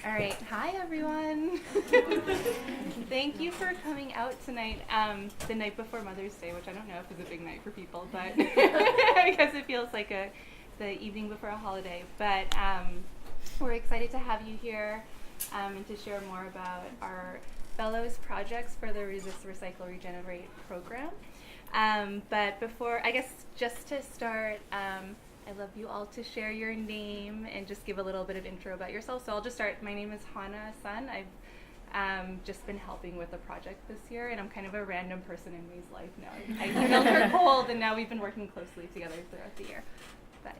All right, hi everyone. Thank you for coming out tonight, the night before Mother's Day, which I don't know if is a big night for people, but I guess it feels like the evening before a holiday. But we're excited to have you here and to share more about our Fellows projects for the Resist, Recycle, Regenerate program. But before, I guess just to start, I'd love you all to share your name and just give a little bit of intro about yourself. So I'll just start. My name is Hana Sun. I've just been helping with the project this year, and I'm kind of a random person in May's life now. I filled her cold, and now we've been working closely together throughout the year. But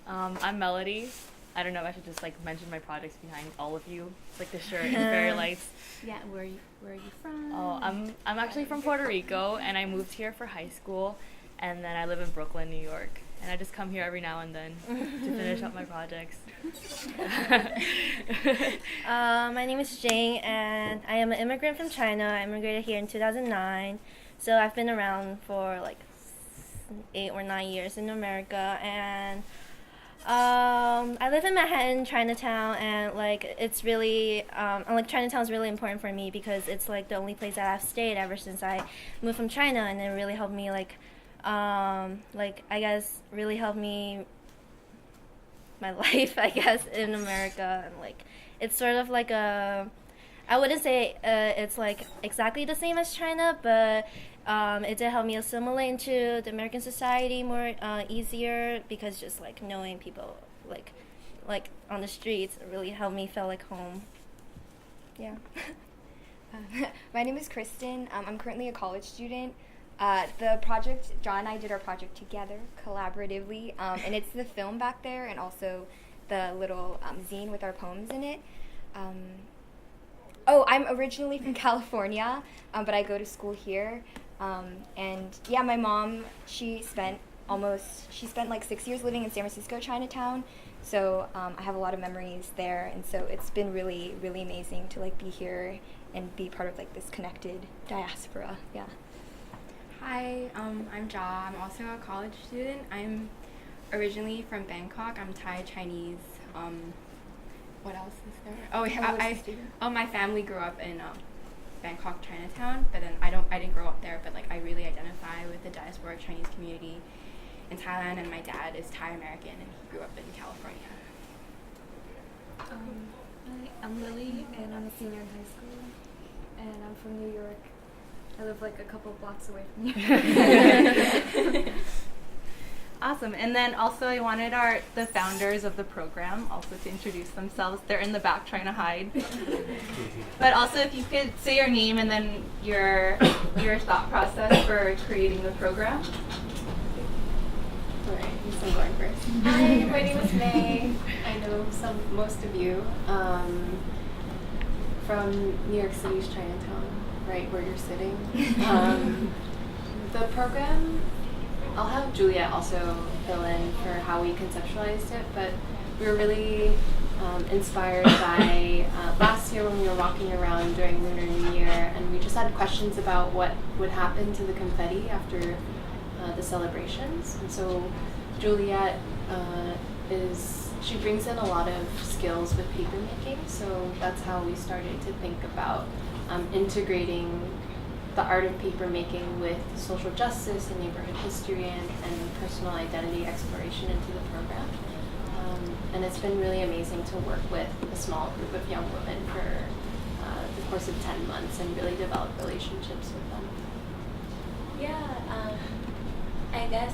I'm Melody. I don't know if I should just mention my projects behind all of you. It's like the shirt and fairy lights. Yeah, where are you from? Oh, I'm actually from Puerto Rico, and I moved here for high school, and then I live in Brooklyn, New York. And I just come here every now and then to finish up my projects. My name is Jane, and I am an immigrant from China. I immigrated here in 2009. So I've been around for 8 or 9 years in America. And I live in Manhattan, Chinatown, and it's really, Chinatown is really important for me because it's the only place that I've stayed ever since I moved from China, and it really helped me I guess really helped me my life, I guess, in America. And it's sort of I wouldn't say it's exactly the same as China, but it did help me assimilate into the American society more easier, because just knowing people on the streets really helped me feel like home. Yeah. My name is Kristen. I'm currently a college student. The project, John and I did our project together, collaboratively, and it's the film back there and also the little zine with our poems in it. I'm originally from California, but I go to school here, and yeah, my mom, she spent 6 years living in San Francisco, Chinatown, so I have a lot of memories there, and so it's been really, really amazing to be here and be part of this connected diaspora, yeah. Hi, I'm Ja. I'm also a college student. I'm originally from Bangkok. I'm Thai Chinese. What else is there? Oh, yeah, my family grew up in Bangkok, Chinatown, but then I didn't grow up there. But I really identify with the diasporic Chinese community in Thailand, and my dad is Thai American, and he grew up in California. Hi, I'm Lily, and I'm a senior in high school, and I'm from New York. I live a couple blocks away from you. Awesome. And then also I wanted the founders of the program also to introduce themselves. They're in the back trying to hide. But also if you could say your name and then your thought process for creating the program. Alright, I'm going first. Hi, my name is May. I know most of you from New York City's Chinatown, right where you're sitting. The program, I'll have Juliet also fill in for how we conceptualized it, but we were really inspired by last year when we were walking around during Lunar New Year, and we just had questions about what would happen to the confetti after the celebrations. And so Juliet she brings in a lot of skills with papermaking, so that's how we started to think about integrating the art of papermaking with social justice and neighborhood history and personal identity exploration into the program. And it's been really amazing to work with a small group of young women for the course of 10 months and really develop relationships with them. Yeah, I guess,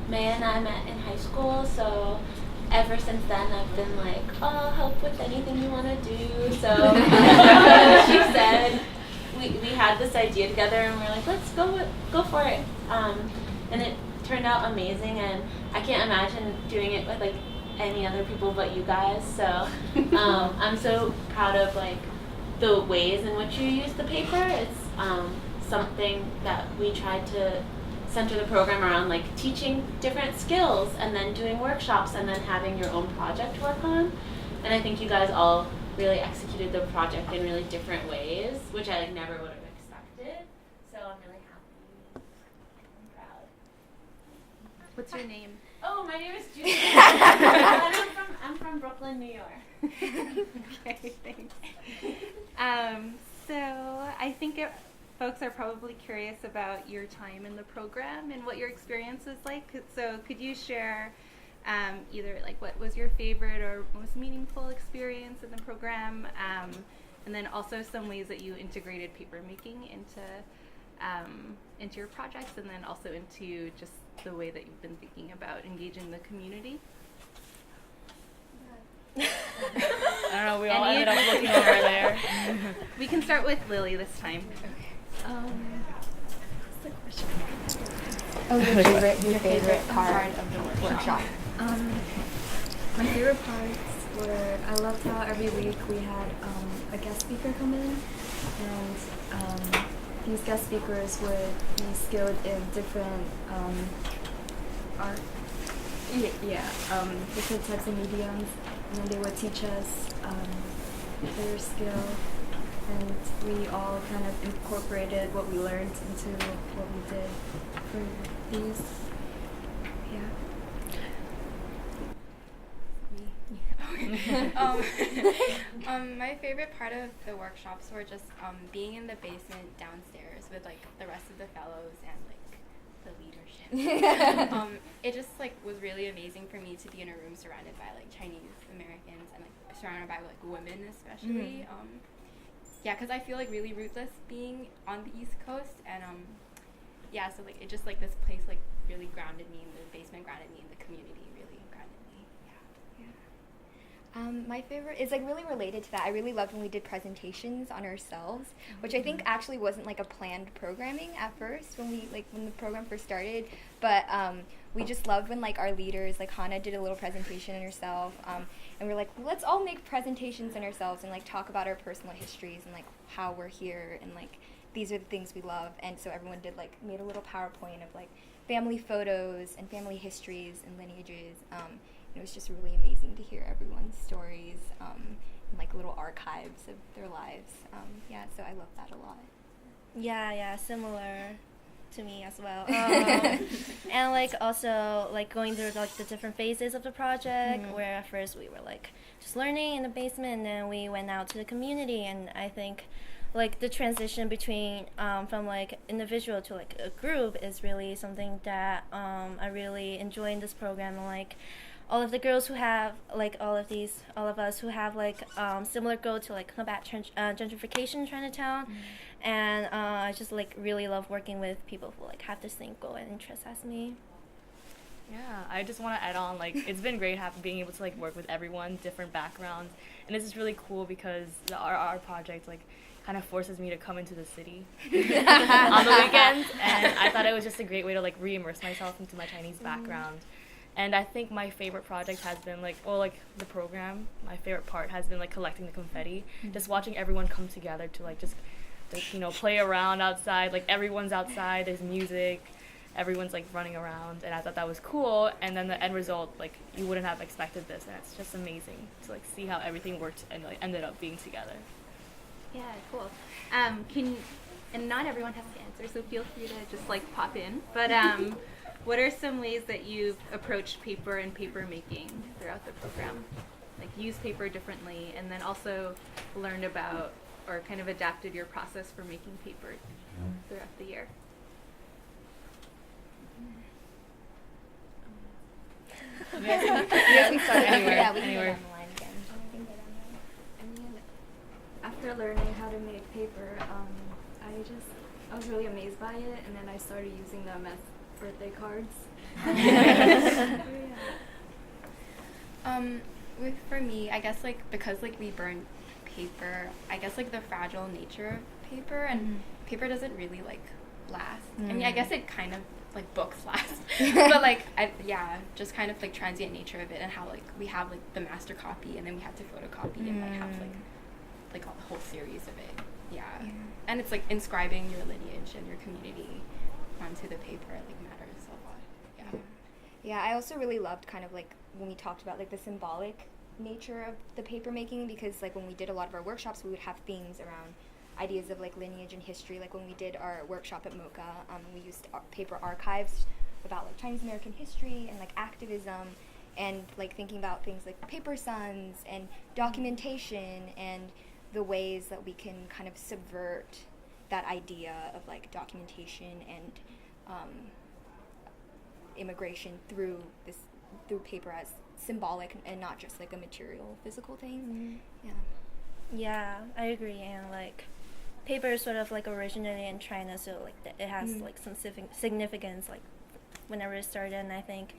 May and I met in high school, so ever since then I've been I'll help with anything you want to do. So she said, we had this idea together and we were let's go for it. And it turned out amazing, and I can't imagine doing it with any other people but you guys. So I'm so proud of the ways in which you use the paper. It's something that we tried to center the program around, teaching different skills and then doing workshops and then having your own project to work on. And I think you guys all really executed the project in really different ways, which I never would have expected. So I'm really happy and proud. What's your name? Oh, my name is Julia. I'm from I'm from Brooklyn, New York. Okay, thanks. So I think folks are probably curious about your time in the program and what your experience was like. So could you share either like what was your favorite or most meaningful experience in the program, and then also some ways that you integrated papermaking into your projects, and then also into just the way that you've been thinking about engaging the community? I don't know, we all ended up looking over there. We can start with Lily this time. What's the question? Oh, your favorite part of the workshop. My favorite parts were, I loved how every week we had a guest speaker come in, and these guest speakers would be skilled in different art, different types of mediums, and then they would teach us their skill, and we all kind of incorporated what we learned into what we did for these. My favorite part of the workshops were just being in the basement downstairs with like the rest of the fellows and like the leadership. It just like was really amazing for me to be in a room surrounded by like Chinese Americans and like surrounded by like women especially. Because I feel like really rootless being on the East Coast, and so like it just like this place like really grounded me, and the basement grounded me, and the community really grounded me. My favorite is like really related to that. I really loved when we did presentations on ourselves, which I think actually wasn't like a planned programming at first when the program first started, but we just loved when like our leaders, like Hannah did a little presentation on herself, and we're like, let's all make presentations on ourselves and like talk about our personal histories and like how we're here, and like these are the things we love. And so everyone made a little PowerPoint of like family photos and family histories and lineages. It was just really amazing to hear everyone's stories, and like little archives of their lives. So I love that a lot. Yeah, similar to me as well. And like also like going through like the different phases of the project, where at first we were like just learning in the basement, and then we went out to the community, and I think like the transition between from like individual to like a group is really something that I really enjoy in this program. And like all of the girls who have like all of us who have like similar goal to like combat gentrification in Chinatown, and I just like really love working with people who like have the same goal and interest as me. Yeah, I just want to add on, like, it's been great being able to like work with everyone, different backgrounds, and this is really cool because the RRR project like kind of forces me to come into the city on the weekends, and I thought it was just a great way to like re-immerse myself into my Chinese background. And I think my favorite project has been the program, my favorite part has been like collecting the confetti, just watching everyone come together to like just play around outside, like everyone's outside, there's music, everyone's like running around, and I thought that was cool. And then the end result, like you wouldn't have expected this, and it's just amazing to like see how everything worked and like ended up being together. Yeah, cool. And not everyone has to answer, so feel free to just like pop in. But what are some ways that you've approached paper and paper making throughout the program? Like use paper differently, and then also learned about or kind of adapted your process for making paper throughout the year. You guys can start anywhere. Yeah, we can anywhere. go down the line again. I mean, after learning how to make paper, I was really amazed by it, and then I started using them as birthday cards. For me, I guess like because like we burn paper, I guess like the fragile nature of paper, and paper doesn't really like last. I mean, I guess it kind of like books last, but like just kind of like transient nature of it, and how like we have like the master copy, and then we have to photocopy and like have like a whole series of it. And it's like inscribing your lineage and your community onto the paper like matters a lot. Yeah, I also really loved kind of like when we talked about like the symbolic nature of the paper making, because like when we did a lot of our workshops, we would have themes around ideas of like lineage and history. Like when we did our workshop at MoCA, we used paper archives about like Chinese American history and like activism, and like thinking about things like paper suns and documentation and the ways that we can kind of subvert that idea of like documentation and immigration through paper as symbolic and not just like a material physical thing. Yeah, I agree. And like paper is sort of like originated in China, so like it has like some significance like whenever it started. And I think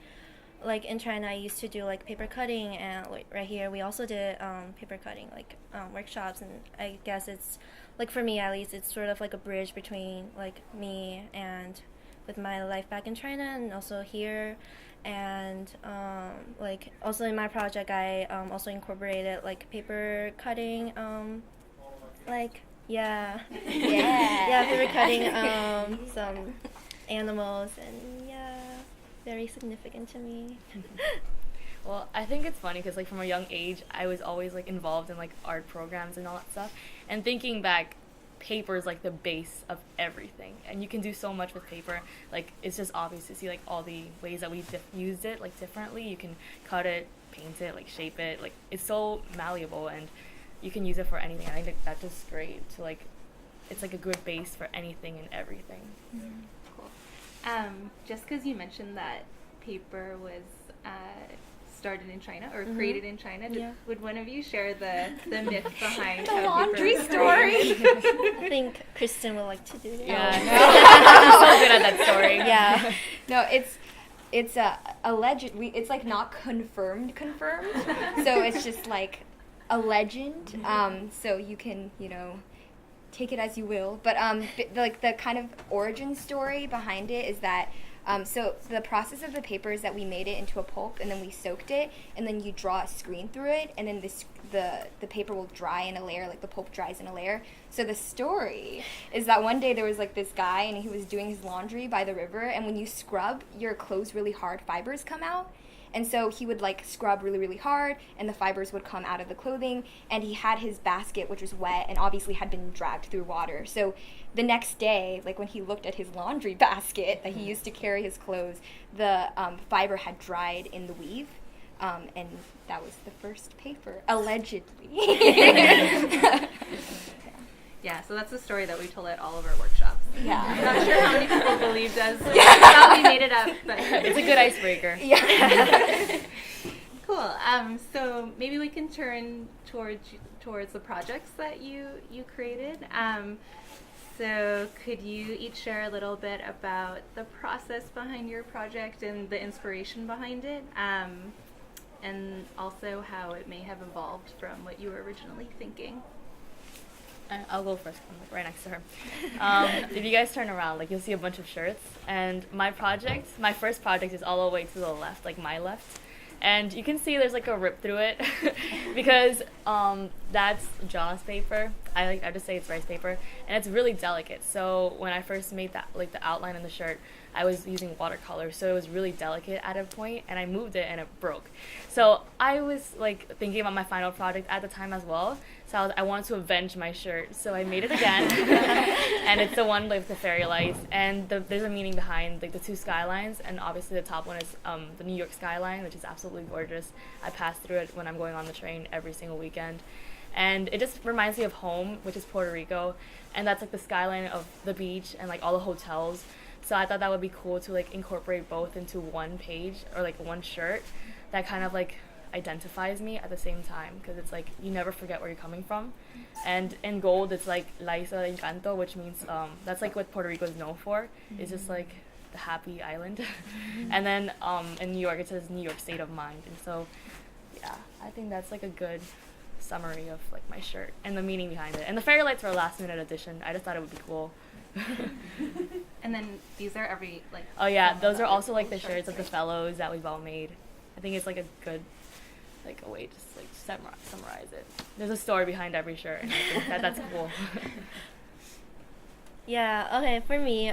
like in China I used to do like paper cutting, and like right here we also did paper cutting like workshops. And I guess it's like, for me at least, it's sort of like a bridge between like me and with my life back in China and also here. And like also in my project I also incorporated like paper cutting like yeah paper cutting some animals, and very significant to me. Well, I think it's funny because like from a young age I was always like involved in like art programs and all that stuff, and thinking back, paper is like the base of everything, and you can do so much with paper. Like it's just obvious to see like all the ways that we used it like differently. You can cut it, paint it, like shape it, like it's so malleable and you can use it for anything. I think that's just great to like, it's like a good base for anything and everything. Cool. Just because you mentioned that paper was started in China or created in China, would one of you share the myth behind the how laundry paper story? I think Kristen would like to do that. Yeah, I'm so good at that story. Yeah. No, it's a alleged. It's like not confirmed, so it's just like a legend. So you can take it as you will. But like the kind of origin story behind it is that. So the process of the paper is that we made it into a pulp, and then we soaked it, and then you draw a screen through it, and then the paper will dry in a layer, like the pulp dries in a layer. So the story is that one day there was like this guy, and he was doing his laundry by the river, and when you scrub your clothes really hard, fibers come out. And so he would like scrub really, really hard, and the fibers would come out of the clothing, and he had his basket, which was wet and obviously had been dragged through water. So the next day, like when he looked at his laundry basket that he used to carry his clothes, the fiber had dried in the weave, and that was the first paper, allegedly. Yeah, so that's the story that we told at all of our workshops. Yeah. I'm not sure how many people believed us. How we made it up, but It's a good icebreaker. Yeah. Cool. So maybe we can turn towards the projects that you created. So could you each share a little bit about the process behind your project and the inspiration behind it, and also how it may have evolved from what you were originally thinking? I'll go first. I'm like right next to her. If you guys turn around, like you'll see a bunch of shirts. And my first project is all the way to the left, like my left. And you can see there's like a rip through it because that's Jaws paper. I just say it's rice paper, and it's really delicate. So when I first made that, like the outline in the shirt, I was using watercolor, so it was really delicate at a point, and I moved it and it broke. So I was like thinking about my final project at the time as well. So I wanted to avenge my shirt, so I made it again, and it's the one with the fairy lights, and there's a meaning behind like the two skylines, and obviously the top one is the New York skyline, which is absolutely gorgeous. I pass through it when I'm going on the train every single weekend, and it just reminds me of home, which is Puerto Rico, and that's like the skyline of the beach and like all the hotels. So I thought that would be cool to like incorporate both into one page or like one shirt that kind of like identifies me at the same time, because it's like you never forget where you're coming from. And in gold it's like La Isla del Encanto, which means that's like what Puerto Rico is known for. It's just like the happy island. And then in New York it says New York state of mind. And so yeah, I think that's like a good summary of like my shirt and the meaning behind it. And the fairy lights were a last minute addition. I just thought it would be cool. And then these are every like. Oh yeah, those are also like the shirts of the fellows that we've all made. I think it's like a good like a way to just like summarize it. There's a story behind every shirt, and I think that's cool. Yeah, okay, for me,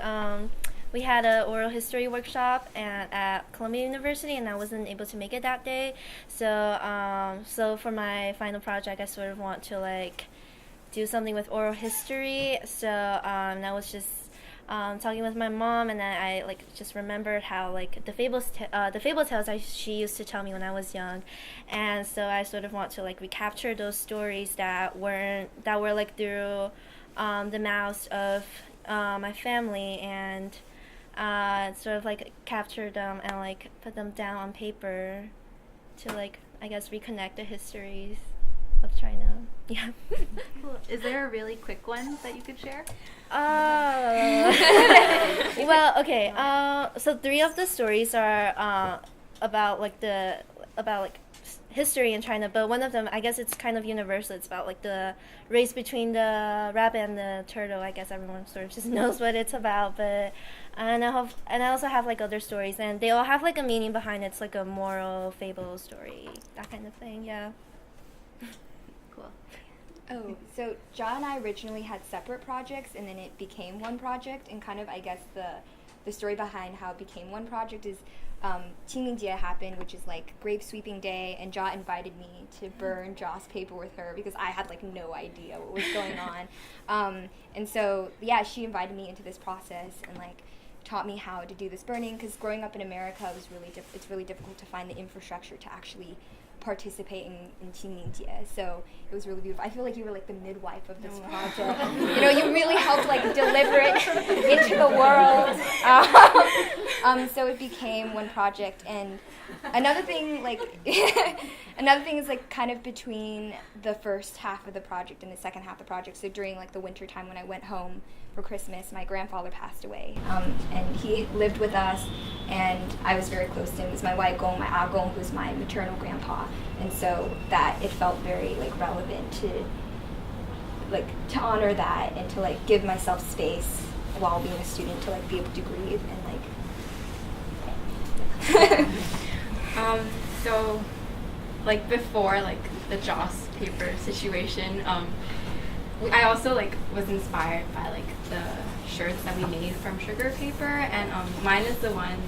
we had an oral history workshop at Columbia University, and I wasn't able to make it that day. So for my final project, I sort of want to like do something with oral history. So that was just talking with my mom, and then I like just remembered how like the fable tales she used to tell me when I was young, and so I sort of want to like recapture those stories that were like through the mouths of my family, and sort of like capture them and like put them down on paper to like I guess reconnect the histories of China. Yeah. Cool. Is there a really quick one that you could share? Well, okay. So 3 of the stories are about history in China, but one of them, I guess it's kind of universal. It's about like the race between the rabbit and the turtle. I guess everyone sort of just knows what it's about, but and I also have like other stories, and they all have like a meaning behind it. It's like a moral fable story, that kind of thing. Yeah. Cool. Oh, so John and I originally had separate projects, and then it became one project, and kind of, I guess, the story behind how it became one project is Qingmingjie happened, which is like grave sweeping day, and Ja invited me to burn Ja's paper with her because I had like no idea what was going on. And so, yeah, she invited me into this process and like taught me how to do this burning, because growing up in America, it was it's really difficult to find the infrastructure to actually participate in Qingmingjie, so it was really beautiful. I feel like you were like the midwife of this project. You know, you really helped like deliver it into the world. So it became one project, and another thing is like kind of between the first half of the project and the second half of the project. So during like the winter time when I went home for Christmas, my grandfather passed away, and he lived with us, and I was very close to him. It was my Waigong, my Agong, who's my maternal grandpa, and so that it felt very like relevant to honor that and to like give myself space while being a student to like be able to grieve and like. So like before like the Joss paper situation, I also like was inspired by like the shirts that we made from sugar paper, and mine is the one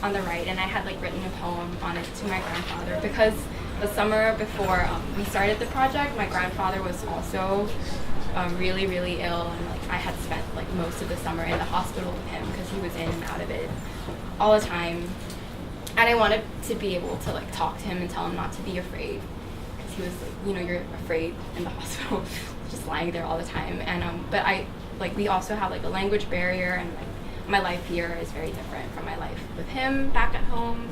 on the right, and I had like written a poem on it to my grandfather because the summer before we started the project, my grandfather was also really, really ill, and like I had spent like most of the summer in the hospital with him because he was in and out of it all the time, and I wanted to be able to like talk to him and tell him not to be afraid, because he was like, you know, you're afraid in the hospital, just lying there all the time, and but I like we also have like a language barrier, and like my life here is very different from my life with him back at home,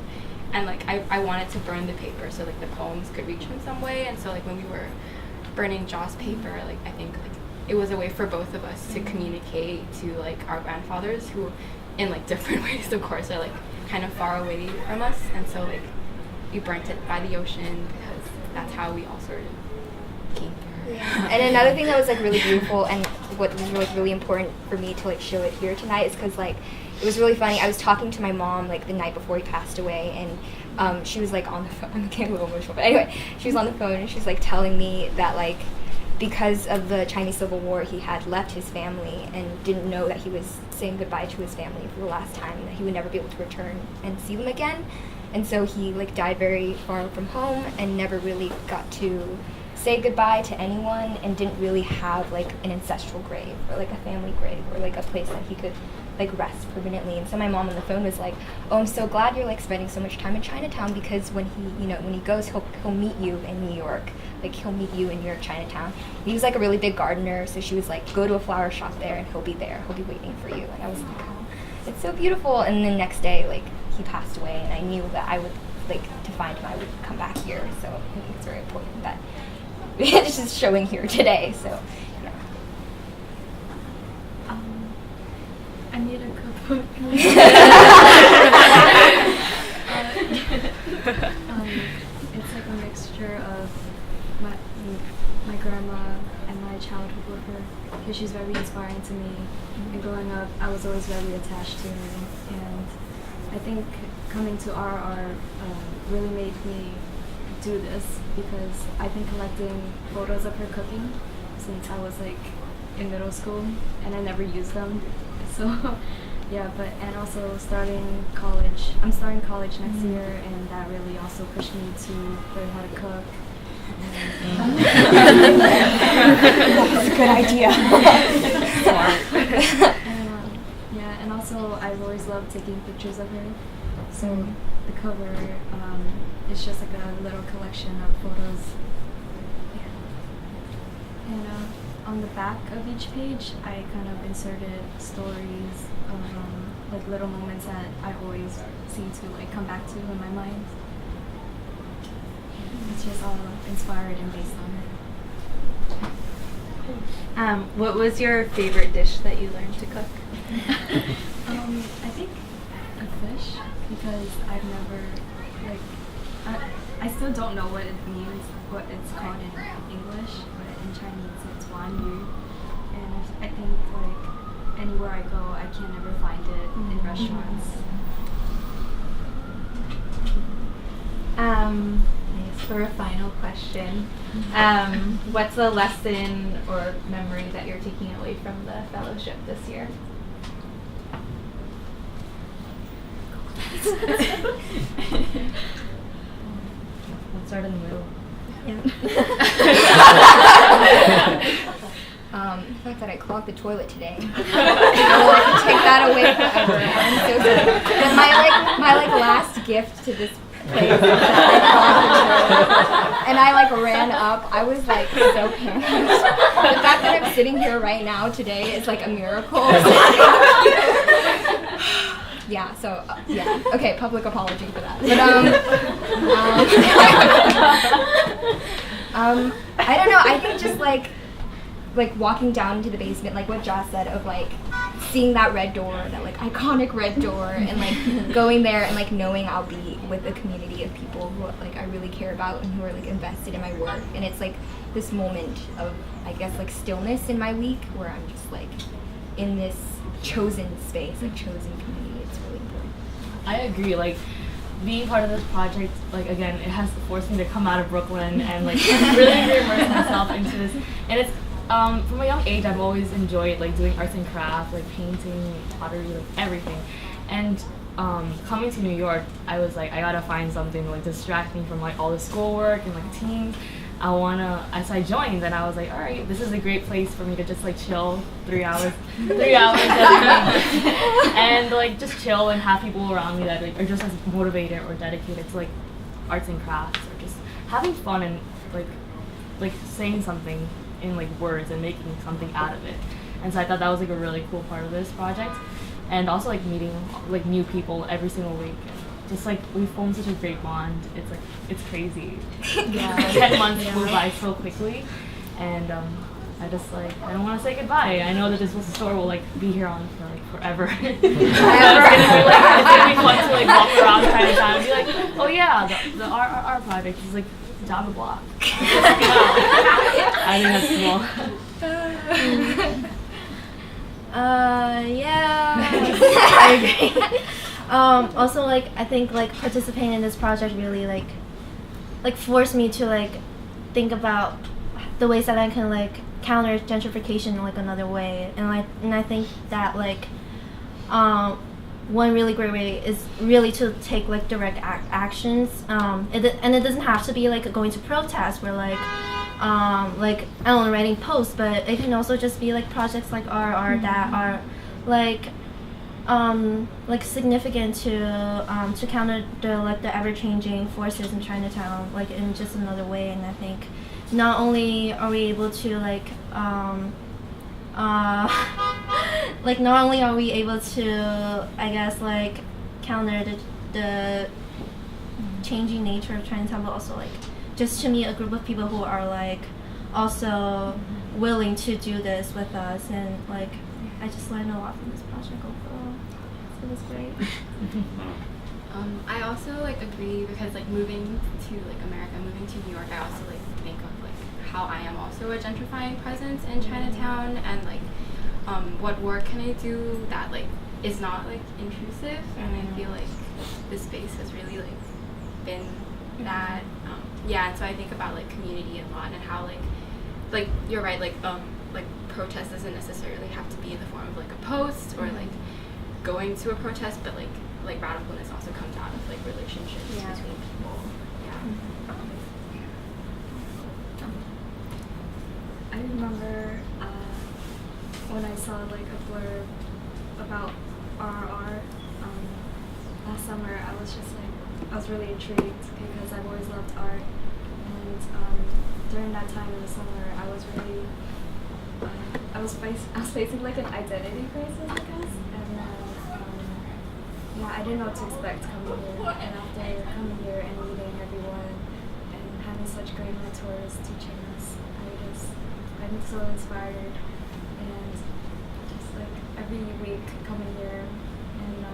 and like I wanted to burn the paper so like the poems could reach him some way, and so like when we were burning Joss paper, like I think like it was a way for both of us to communicate to like our grandfathers who in like different ways of course are like kind of far away from us, and so like we burnt it by the ocean because that's how we all sort of came here. Yeah. And another thing that was like really beautiful and what was like really important for me to like show it here tonight is because like it was really funny. I was talking to my mom like the night before he passed away, and she was like on the phone. I'm getting a little emotional, but anyway, she was on the phone and she was like telling me that like because of the Chinese Civil War, he had left his family and didn't know that he was saying goodbye to his family for the last time, and that he would never be able to return and see them again. And so he like died very far from home and never really got to say goodbye to anyone, and didn't really have like an ancestral grave or like a family grave or like a place that he could like rest permanently. And so my mom on the phone was like, "Oh, I'm so glad you're like spending so much time in Chinatown, because when he, you know, when he goes, he'll meet you in New York. Like he'll meet you in New York Chinatown." He was like a really big gardener, so she was like, "Go to a flower shop there, and he'll be there. He'll be waiting for you." And I was like, "Oh, it's so beautiful." And then the next day, like he passed away, and I knew that I would like to find him. I would come back here, so I think it's very important that it's just showing here today. So. I need a cookbook. It's like a mixture of my grandma and my childhood with her, because she's very inspiring to me. And growing up, I was always very attached to her. And I think coming to RR really made me do this, because I've been collecting photos of her cooking since I was like in middle school, and I never used them. So, yeah, and also starting college. I'm starting college next year, and that really also pushed me to learn how to cook. That's a good idea. and also I've always loved taking pictures of her. So the cover is just like a little collection of photos. Yeah. And on the back of each page, I kind of inserted stories of like little moments that I always seem to like come back to in my mind. It's just all inspired and based on her. What was your favorite dish that you learned to cook? I think a fish, because I've never, like, I still don't know what it means, what it's called in English, but in Chinese it's Wan Yu. And I think, like, anywhere I go, I can never find it in restaurants. For a final question, what's a lesson or memory that you're taking away from the fellowship this year? Let's start in the middle. The fact that I clogged the toilet today. I will take that away forever. I'm so sorry. But my last gift to this place is that I clogged the toilet. And I ran up. I was so panicked. The fact that I'm sitting here right now today is a miracle. Yeah, so, yeah. Okay, public apology for that. But, I don't know, I think just, walking down into the basement, like what Josh said, of, seeing that red door, that, iconic red door, and, going there and, knowing I'll be with a community of people who, I really care about and who are, invested in my work. And it's, this moment of, I guess, stillness in my week where I'm just, in this chosen space, chosen community. It's really important. I agree. Being part of this project, again, it has forced me to come out of Brooklyn and really immerse myself into this. And it's from a young age, I've always enjoyed doing arts and crafts, painting, pottery, everything. And coming to New York, I was I gotta find something to distract me from all the schoolwork and teams. As I joined, then I was all right, this is a great place for me to just chill 3 hours every day, and just chill and have people around me that are just as motivated or dedicated to arts and crafts, or just having fun and saying something in words and making something out of it. And so I thought that was a really cool part of this project, and also meeting new people every single week. Just we formed such a great bond. It's crazy. Yeah, 10 months flew by so quickly, and I just I don't want to say goodbye. I know that this store will be here on for forever. It's gonna be fun to walk around Chinatown and be oh yeah, the RRR project is down the block. I think that's cool. Yeah. I agree. Also, I think participating in this project really forced me to think about the ways that I can counter gentrification in another way, and I think that one really great way is really to take direct actions. And it doesn't have to be going to protests where I don't know, writing posts, but it can also just be projects like RRR that are significant to counter the ever-changing forces in Chinatown, in just another way. And I think not only are we able to not only are we able to, I guess, counter the changing nature of Chinatown, but also just to meet a group of people who are also willing to do this with us. And I just learned a lot from this project overall. So it was great. I also agree, because moving to America, moving to New York, I also think of how I am also a gentrifying presence in Chinatown, and what work can I do that is not intrusive. And I feel this space has really been that. Yeah, and so I think about community a lot, and how you're right, protest doesn't necessarily have to be in the form of a post or going to a protest, but radicalness also comes out of relationships between people. Yeah. I remember when I saw a blurb about RRR last summer, I was really intrigued because I've always loved art, and during that time in the summer, I was facing like an identity crisis, I guess, and then I didn't know what to expect coming here, and after coming here and meeting everyone and having such great mentors teaching us, I'm so inspired, and just like every week coming here and I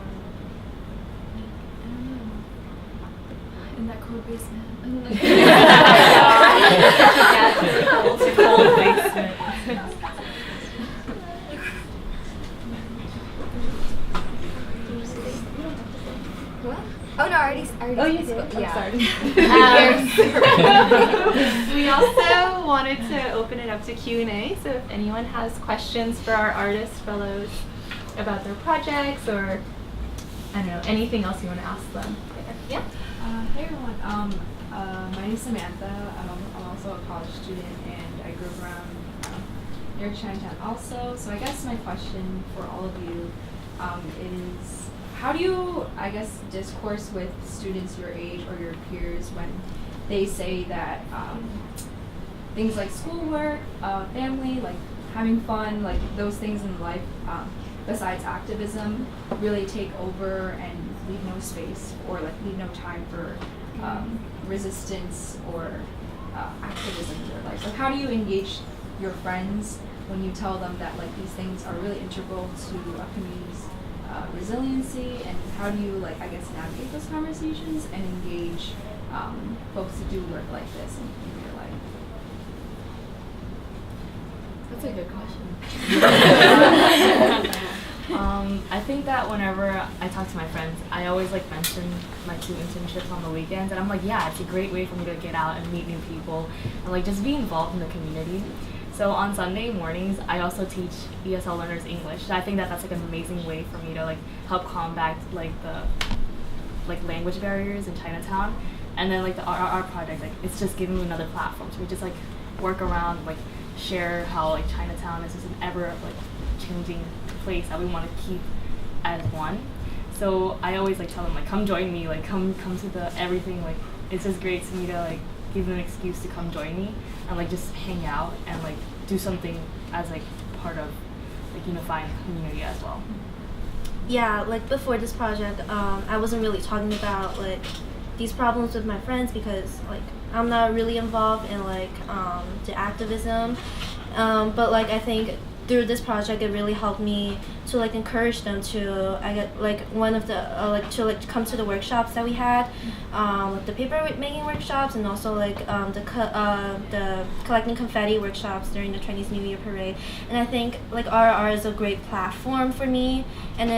don't know, in that cold basement. Yeah, it's really cold. It's a cold basement. What? Oh no, I already Oh, you spoke. did? Yeah. We also wanted to open it up to Q&A, so if anyone has questions for our artist fellows about their projects or, I don't know, anything else you want to ask them. Yeah? Hey everyone, my name is Samantha. I'm also a college student and I grew up around near Chinatown also. So I guess my question for all of you is, how do you, I guess, discourse with students your age or your peers when they say that things like schoolwork, family, like having fun, like those things in life, besides activism, really take over and leave no space or like leave no time for resistance or activism in their life? So how do you engage your friends when you tell them that like these things are really integral to a community's resiliency, and how do you, like, I guess, navigate those conversations and engage folks to do work like this in your life? That's a good question. I think that whenever I talk to my friends, I always like mention my 2 internships on the weekends, and I'm like, yeah, it's a great way for me to get out and meet new people and like just be involved in the community. So on Sunday mornings, I also teach ESL learners English. So I think that that's like an amazing way for me to like help combat like the language barriers in Chinatown. And then like the RRR project, like it's just giving me another platform. So we just like work around, like share how like Chinatown is just an ever like changing place that we want to keep as one. So I always like tell them like, come join me, like come to the everything. Like it's just great to me to like give them an excuse to come join me and like just hang out and like do something as like part of like unifying the community as well. Yeah, like before this project, I wasn't really talking about like these problems with my friends because like I'm not really involved in like the activism, but like I think through this project it really helped me to like encourage them to one of the to come to the workshops that we had, like the paper making workshops, and also like the collecting confetti workshops during the Chinese New Year parade. And I think like RRR is a great platform for me, and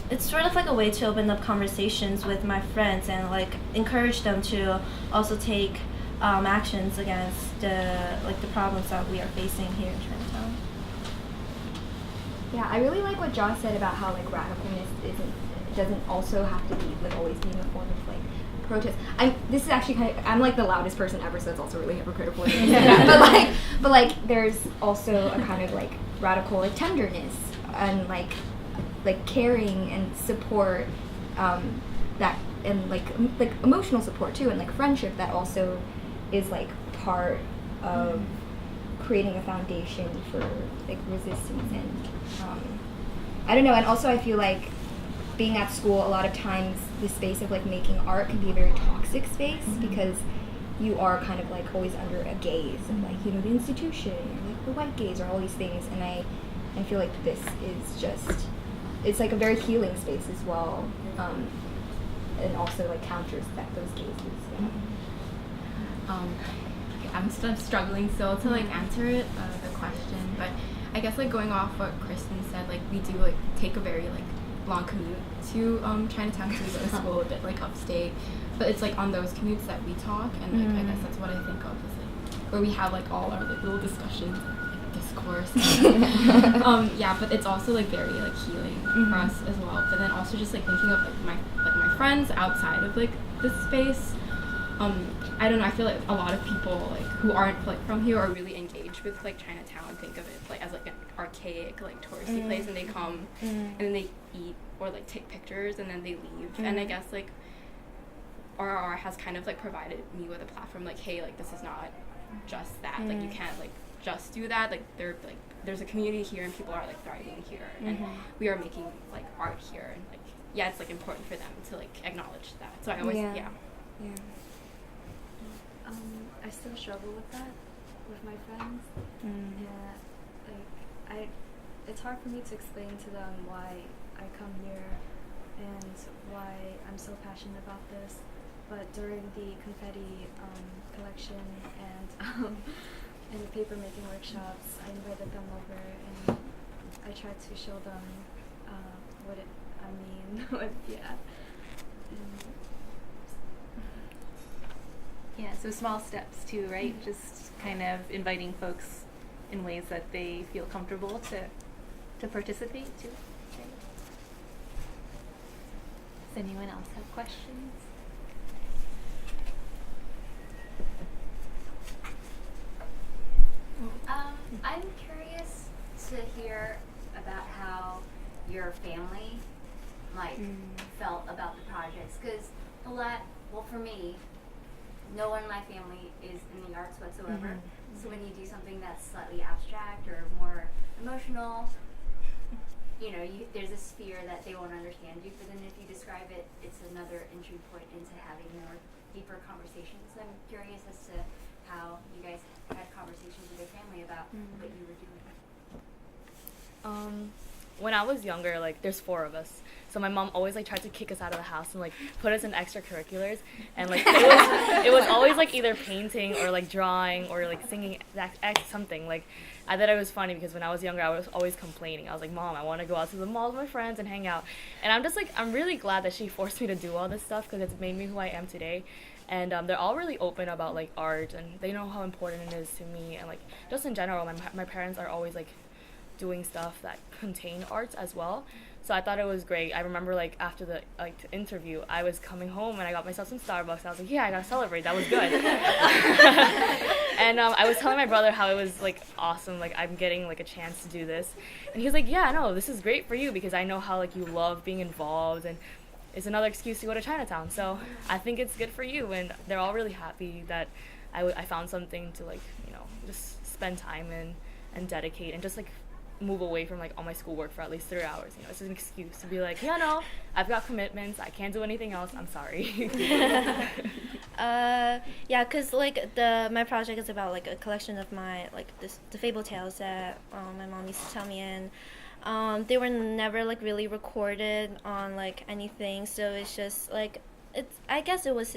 it's sort of like a way to open up conversations with my friends and like encourage them to also take actions against the problems that we are facing here in Chinatown. Yeah, I really like what Josh said about how like radicalness doesn't also have to be like always be in the form of like protest. This is actually I'm like the loudest person ever, so it's also really hypocritical. but like there's also a kind of like radical like tenderness and like caring and support that, and like emotional support too, and like friendship that also is like part of creating a foundation for like resistance. And I don't know, and also I feel like being at school, a lot of times the space of like making art can be a very toxic space, because you are kind of like always under a gaze of like, you know, the institution or like the white gaze or all these things. And I feel like this is just, it's like a very healing space as well, and also like counters those gazes. I'm still struggling still to like answer the question, but I guess like going off what Kristen said, like we do like take a very like long commute to Chinatown to go to school, a bit like upstate, but it's like on those commutes that we talk, and like I guess that's what I think of as like where we have like all our like little discussions, like discourse. Yeah, but it's also like very like healing for us as well. But then also just like thinking of like my friends outside of like this space. I don't know, I feel like a lot of people like who aren't like from here are really engaged with like Chinatown, think of it like as like an archaic like touristy place, and they come and then they eat or like take pictures and then they leave. And I guess like RRR has kind of like provided me with a platform like, hey, like this is not just that, like you can't like just do that, like there's a community here and people are like thriving here and we are making like art here, and like yeah, it's like important for them to like acknowledge that. So I always I still struggle with that with my friends. It's hard for me to explain to them why I come here and why I'm so passionate about this. But during the confetti collection and the papermaking workshops, I invited them over and I tried to show them what I mean. Yeah, so small steps too, right? Just kind of inviting folks in ways that they feel comfortable to participate too. Right? Does anyone else have questions? I'm curious to hear about how your family felt about the projects, because for me, no one in my family is in the arts whatsoever. So when you do something that's slightly abstract or more emotional, there's this fear that they won't understand you. But then if you describe it, it's another entry point into having more deeper conversations. So I'm curious as to how you guys had conversations with your family about what you were doing. When I was younger, like there's 4 of us, so my mom always like tried to kick us out of the house and like put us in extracurriculars, and like it was always like either painting or like drawing or like singing something. Like I thought it was funny because when I was younger I was always complaining. I was like, Mom, I want to go out to the mall with my friends and hang out. And I'm really glad that she forced me to do all this stuff, because it's made me who I am today. And they're all really open about like art, and they know how important it is to me, and like just in general, my parents are always like doing stuff that contain arts as well. So I thought it was great. I remember like after the interview, I was coming home and I got myself some Starbucks. I was like, yeah, I gotta celebrate. That was good. And I was telling my brother how it was like awesome. Like I'm getting like a chance to do this, and he was like, yeah, no, this is great for you because I know how like you love being involved, and it's another excuse to go to Chinatown. So I think it's good for you, and they're all really happy that I found something to like just spend time in and dedicate and just like move away from like all my schoolwork for at least 3 hours. It's an excuse to be like, yeah, no, I've got commitments, I can't do anything else, I'm sorry. Yeah, because like my project is about like a collection of my the fable tales that my mom used to tell me, and they were never like really recorded on like anything, so it's just like I guess it was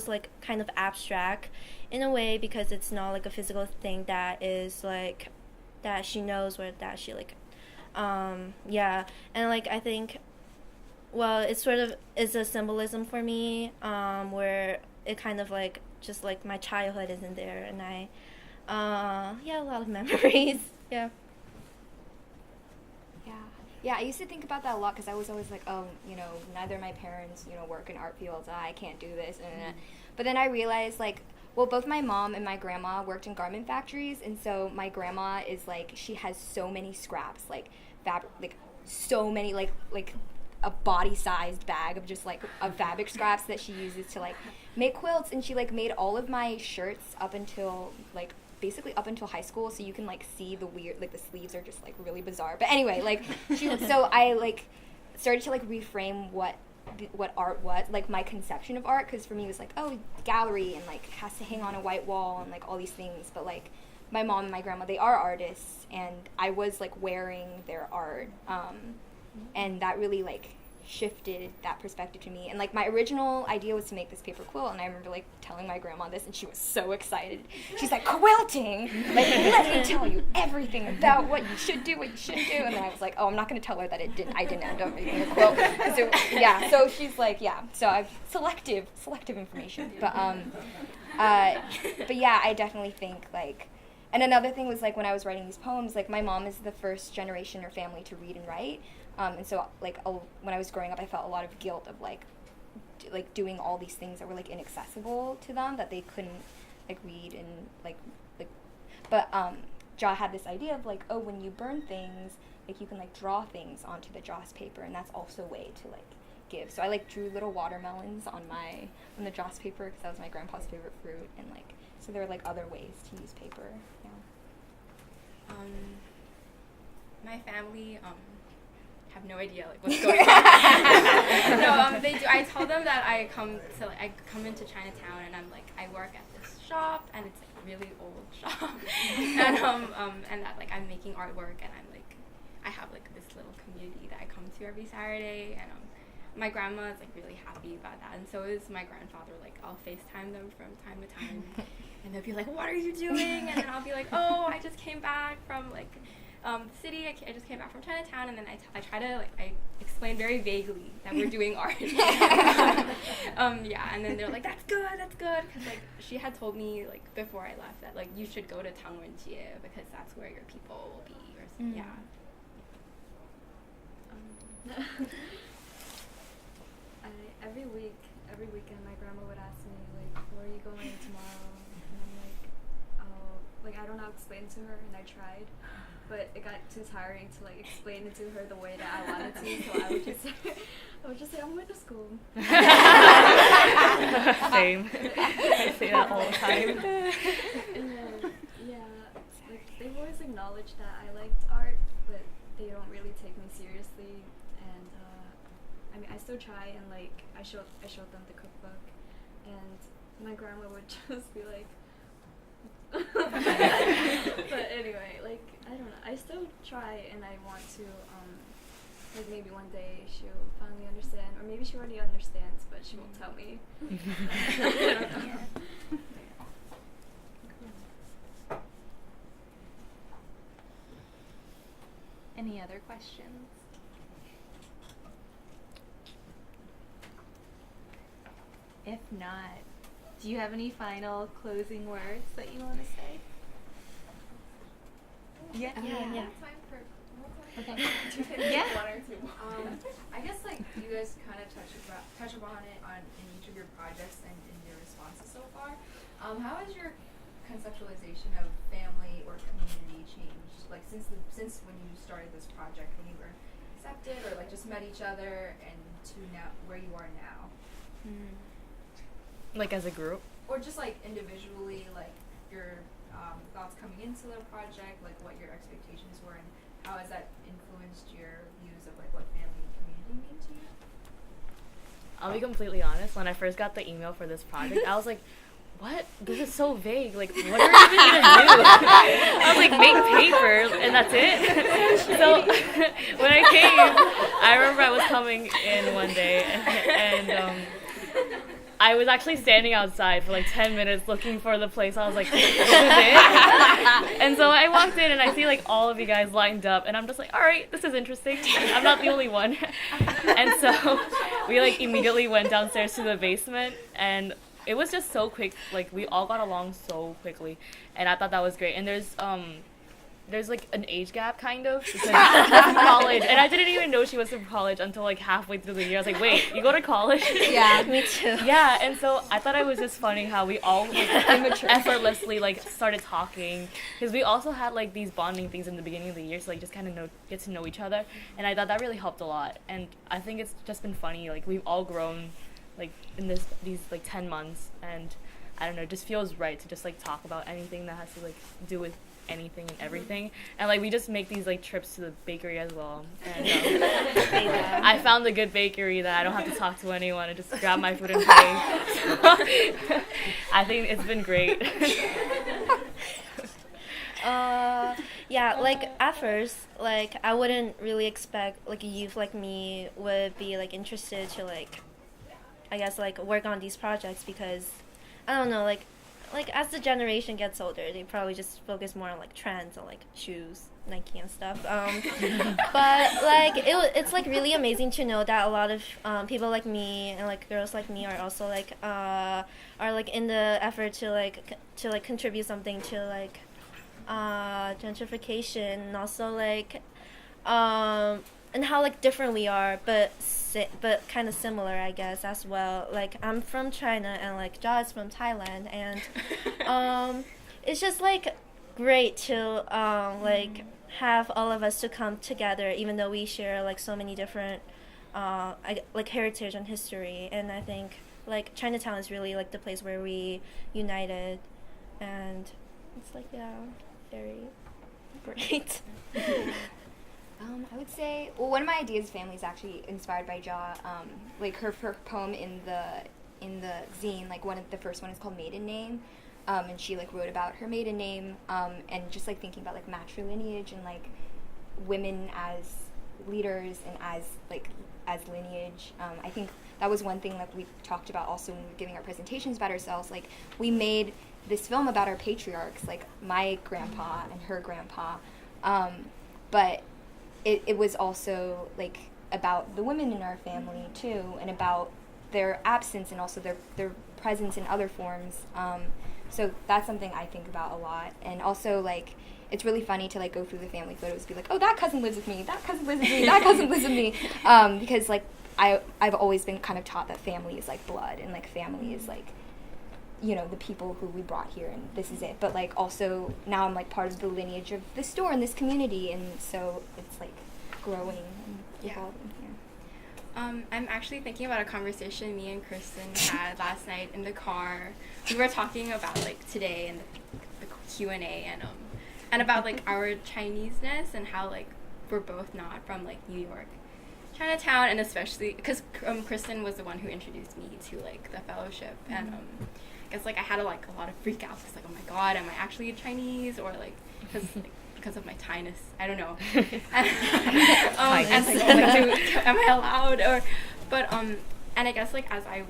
like kind of abstract in a way, because it's not like a physical thing that is like that she knows, or that she like and like I think it sort of is a symbolism for me, where it kind of like just like my childhood is in there, and I a lot of memories. Yeah, I used to think about that a lot, because I was always like, neither of my parents, work in art fields, I can't do this. But then I realized, like, well, both my mom and my grandma worked in garment factories, and so my grandma is, like, she has so many scraps, like, fabric, like, so many, like a body-sized bag of just, like, of fabric scraps that she uses to, like, make quilts, and she, like, made all of my shirts up until, like, basically up until high school, so you can like see the weird, like the sleeves are just like really bizarre. But anyway, like so I like started to like reframe what art was, like my conception of art, because for me it was like, oh, gallery and like has to hang on a white wall and like all these things. But like my mom and my grandma, they are artists, and I was like wearing their art, and that really like shifted that perspective to me. And like my original idea was to make this paper quilt, and I remember like telling my grandma this, and she was so excited. She's like, quilting, like let me tell you everything about what you should do, and then I was like, oh, I'm not going to tell her that I didn't end up making a quilt. So she's like, so I've selective information, but yeah, I definitely think like. And another thing was like when I was writing these poems, like my mom is the first generation in her family to read and write. And so, like, when I was growing up, I felt a lot of guilt of, like, doing all these things that were like inaccessible to them, that they couldn't like read and but Ja had this idea of like, oh, when you burn things, like you can like draw things onto the joss paper, and that's also a way to like give. So I like drew little watermelons on the joss paper because that was my grandpa's favorite fruit, and like so there were like other ways to use paper. Yeah. My family have no idea like what's going on. No, they do. I tell them that I come into Chinatown, and I'm like, I work at this shop, and it's like a really old shop, and that like I'm making artwork, and I'm like, I have like this little community that I come to every Saturday, and my grandma is like really happy about that, and so is my grandfather. Like I'll FaceTime them from time to time, and they'll be like, "What are you doing?" And then I'll be like, "Oh, I just came back from like the city. I just came back from Chinatown," and then I try to like I explain very vaguely that we're doing art. Yeah, and then they're like, "That's good, because like she had told me like before I left that like you should go to Tangwenjie because that's where your people will be, or yeah. Every weekend, my grandma would ask me like, "Where are you going tomorrow?" And I'm like, "Oh, like I don't know how to explain to her," and I tried, but it got too tiring to like explain it to her the way that I wanted to. So I would just say, "I'm going to school." Same. I say that all the time. And then, yeah, like they've always acknowledged that I liked art, but they don't really take me seriously. And I mean, I still try, and like I showed them the cookbook, and my grandma would just be like. But anyway, like I don't know, I still try, and I want to like maybe one day she'll finally understand, or maybe she already understands, but she won't tell me. I don't know. Any other questions? If not, do you have any final closing words that you want to say? Yeah. Time for Okay. yeah. Yeah. One or two. I guess like you guys kind of touch upon it in each of your projects and in your responses so far. How has your conceptualization of family or community changed? Like since when you started this project, when you were accepted or like just met each other, and to now where you are now. Like as a group? Or just like individually, like your thoughts coming into the project, like what your expectations were, and how has that influenced your views of like what family and community mean to you? I'll be completely honest, when I first got the email for this project, I was like, what? This is so vague. Like, what are we even going to do? I was like, make paper, and that's it. So when I came, I remember I was coming in one day, and I was actually standing outside for like 10 minutes looking for the place. I was like, this is it? And so I walked in and I see like all of you guys lined up, and I'm just like, all right, this is interesting. I'm not the only one. And so we like immediately went downstairs to the basement, and it was just so quick. Like we all got along so quickly, and I thought that was great. And there's like an age gap kind of because she was in college, and I didn't even know she was in college until like halfway through the year. I was like, wait, you go to college? Yeah, me too. Yeah, and so I thought it was just funny how we all like, effortlessly like started talking, because we also had like these bonding things in the beginning of the year, so like just kind of get to know each other, and I thought that really helped a lot. And I think it's just been funny, like we've all grown like in these like 10 months, and I don't know, it just feels right to just like talk about anything that has to like do with anything and everything. And like we just make these like trips to the bakery as well, and I found a good bakery that I don't have to talk to anyone and just grab my food and pay. I think it's been great. Yeah, like at first, like I wouldn't really expect like a youth like me would be like interested to like, I guess like work on these projects, because I don't know, like as the generation gets older, they probably just focus more on like trends and like shoes, Nike and stuff. But like it's like really amazing to know that a lot of people like me and like girls like me are also like are like in the effort to like contribute something to like gentrification, and also like and how like different we are, but kind of similar, I guess, as well. Like I'm from China and like Ja is from Thailand, and it's just like great to like have all of us to come together, even though we share like so many different like heritage and history. And I think like Chinatown is really like the place where we united, and it's like very great. I would say, well, one of my ideas family is actually inspired by Ja. Like her poem in the zine, like the first one is called Maiden Name, and she like wrote about her maiden name, and just like thinking about like matrilineage and like women as leaders and as lineage. I think that was one thing like we talked about also when we were giving our presentations about ourselves. Like we made this film about our patriarchs, like my grandpa and her grandpa, but it was also like about the women in our family too, and about their absence and also their presence in other forms. So that's something I think about a lot. And also like it's really funny to like go through the family photos and be like, oh, that cousin lives with me, that cousin lives with me, that cousin lives with me, because like I've always been kind of taught that family is like blood, and like family is like, you know, the people who we brought here and this is it. But like also now I'm like part of the lineage of this store and this community, and so it's like growing and evolving here. I'm actually thinking about a conversation me and Kristen had last night in the car. We were talking about like today and the Q&A and about like our Chineseness and how like we're both not from like New York Chinatown, and especially because Kristen was the one who introduced me to like the fellowship, and I guess like I had a lot of freak outs. It's like, oh my god, am I actually Chinese, or like because of my Thai-ness, I don't know. And like, am I allowed, and I guess like as I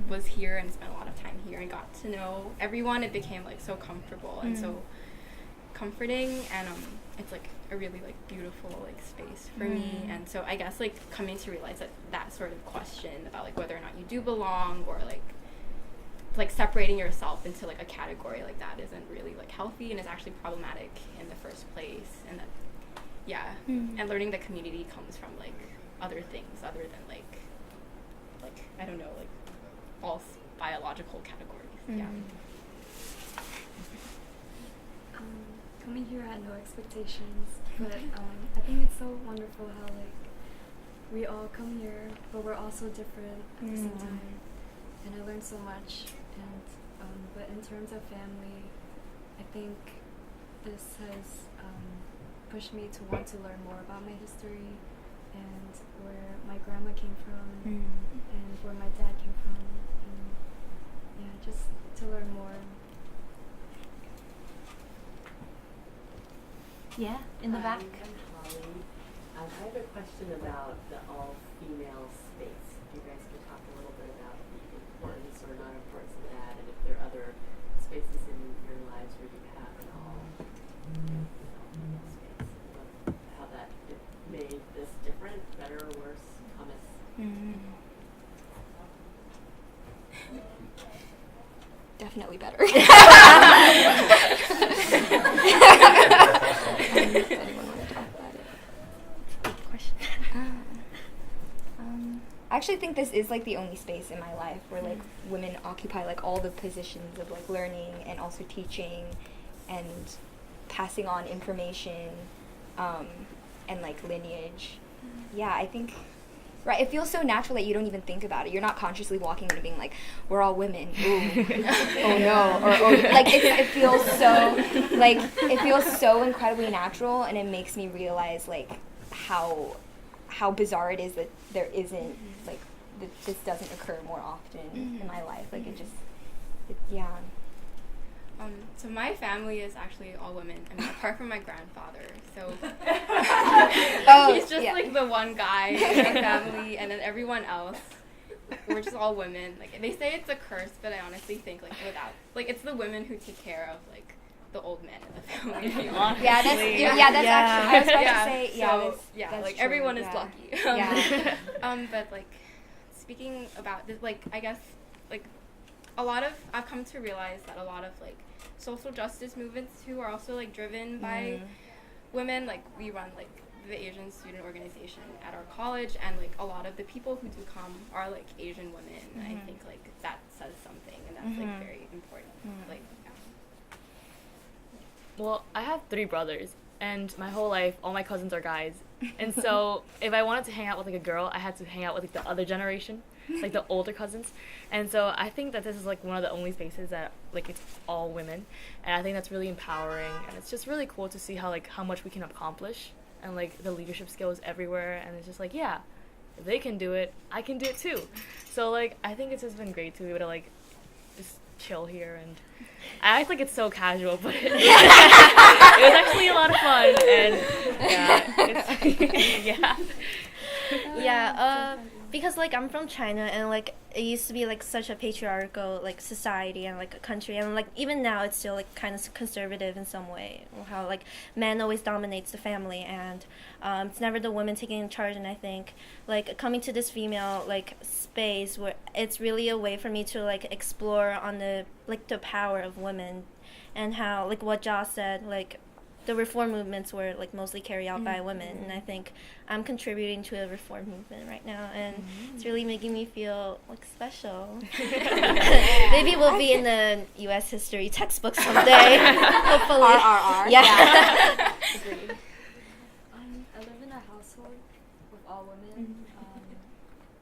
was here and spent a lot of time here and got to know everyone, it became like so comfortable and so comforting, and it's like a really like beautiful like space for me. And so I guess like coming to realize that sort of question about like whether or not you do belong, or like separating yourself into like a category like that isn't really like healthy and is actually problematic in the first place, and that and learning the community comes from like other things other than like I don't know, like false biological categories. Coming here I had no expectations, but I think it's so wonderful how like we all come here, but we're all so different at the same time, and I learned so much. And but in terms of family, I think this has pushed me to want to learn more about my history and where my grandma came from and where my dad came from, and just to learn more. Yeah, in the back. I'm Holly. I have a question about the all-female space. If you guys could talk a little bit about the importance or not importance of that, and if there are other spaces in your lives where you have an all-female space, how that made this different, better or worse, Thomas? Definitely better. Anyone want to talk about it? Good question. I actually think this is like the only space in my life where like women occupy like all the positions of like learning and also teaching and passing on information, and like lineage. Yeah, I think right, it feels so natural that you don't even think about it. You're not consciously walking in and being like, we're all women. Ooh. Oh no. Or like it feels so incredibly natural, and it makes me realize like how bizarre it is that there isn't like this doesn't occur more often in my life. Like yeah. So my family is actually all women, I mean, apart from my grandfather. So he's just like the one guy in our family, and then everyone else, we're just all women. Like they say it's a curse, but I honestly think it's the women who take care of like the old men in the family. Honestly. That's actually I was about to say that's like true, everyone is lucky. But like speaking about this, like I guess like I've come to realize that a lot of like social justice movements too are also like driven by women. Like we run like the Asian student organization at our college, and like a lot of the people who do come are like Asian women. And I think like that says something, and that's like very important. Like, Well, I have 3 brothers, and my whole life, all my cousins are guys. And so if I wanted to hang out with like a girl, I had to hang out with like the other generation, like the older cousins. And so I think that this is like one of the only spaces that like it's all women, and I think that's really empowering, and it's just really cool to see how much we can accomplish, and like the leadership skills everywhere, and it's just like, yeah, if they can do it, I can do it too. So like I think it's just been great to be able to like just chill here, and I act like it's so casual, but it was actually a lot of fun, and because like I'm from China, and like it used to be like such a patriarchal like society and like a country, and like even now it's still like kind of conservative in some way, how like man always dominates the family, and it's never the woman taking charge. And I think like coming to this female like space where it's really a way for me to like explore on the power of women, and how like what Josh said, like the reform movements were like mostly carried out by women, and I think I'm contributing to a reform movement right now, and it's really making me feel like special. Maybe we'll be in the U.S. history textbook someday. Hopefully. RRR. Yeah. I live in a household with all women,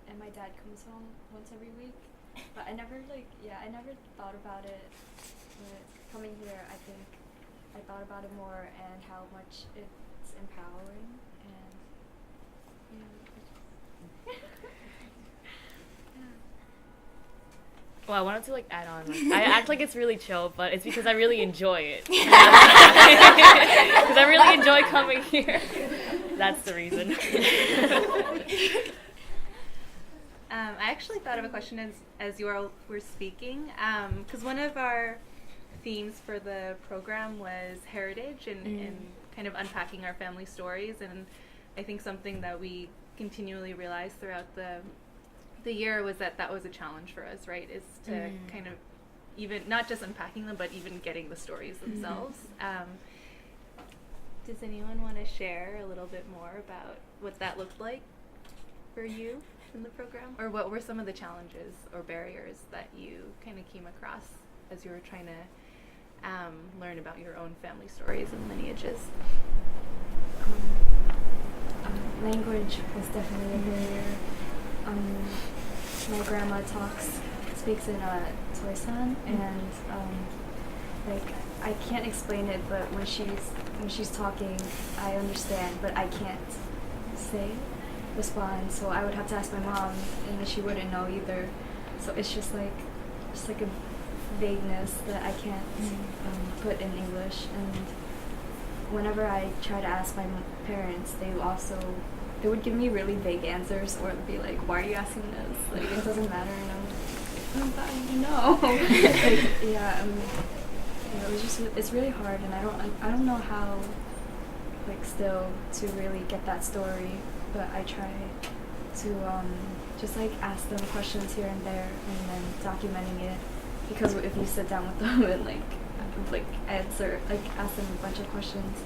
and my dad comes home once every week. But I never thought about it. But coming here, I think I thought about it more, and how much it's empowering, and Well, I wanted to like add on. Like, I act like it's really chill, but it's because I really enjoy it. Because I really enjoy coming here. That's the reason. I actually thought of a question as you all were speaking, because one of our themes for the program was heritage and kind of unpacking our family stories, and I think something that we continually realized throughout the year was that was a challenge for us, right, is to kind of even not just unpacking them, but even getting the stories themselves. Does anyone want to share a little bit more about what that looked like for you in the program, or what were some of the challenges or barriers that you kind of came across as you were trying to learn about your own family stories and lineages? language was definitely a barrier. My grandma speaks in Toisan, and like I can't explain it, but when she's talking, I understand, but I can't respond. So I would have to ask my mom, and she wouldn't know either. So it's just like a vagueness that I can't put in English. And whenever I try to ask my parents, they would give me really vague answers, or be like, "Why are you asking this? Like, it doesn't matter." And I'm like, "No." It's really hard, and I don't know how, like, still to really get that story, but I try to just like ask them questions here and there, and then documenting it, because if you sit down with them and ask them a bunch of questions,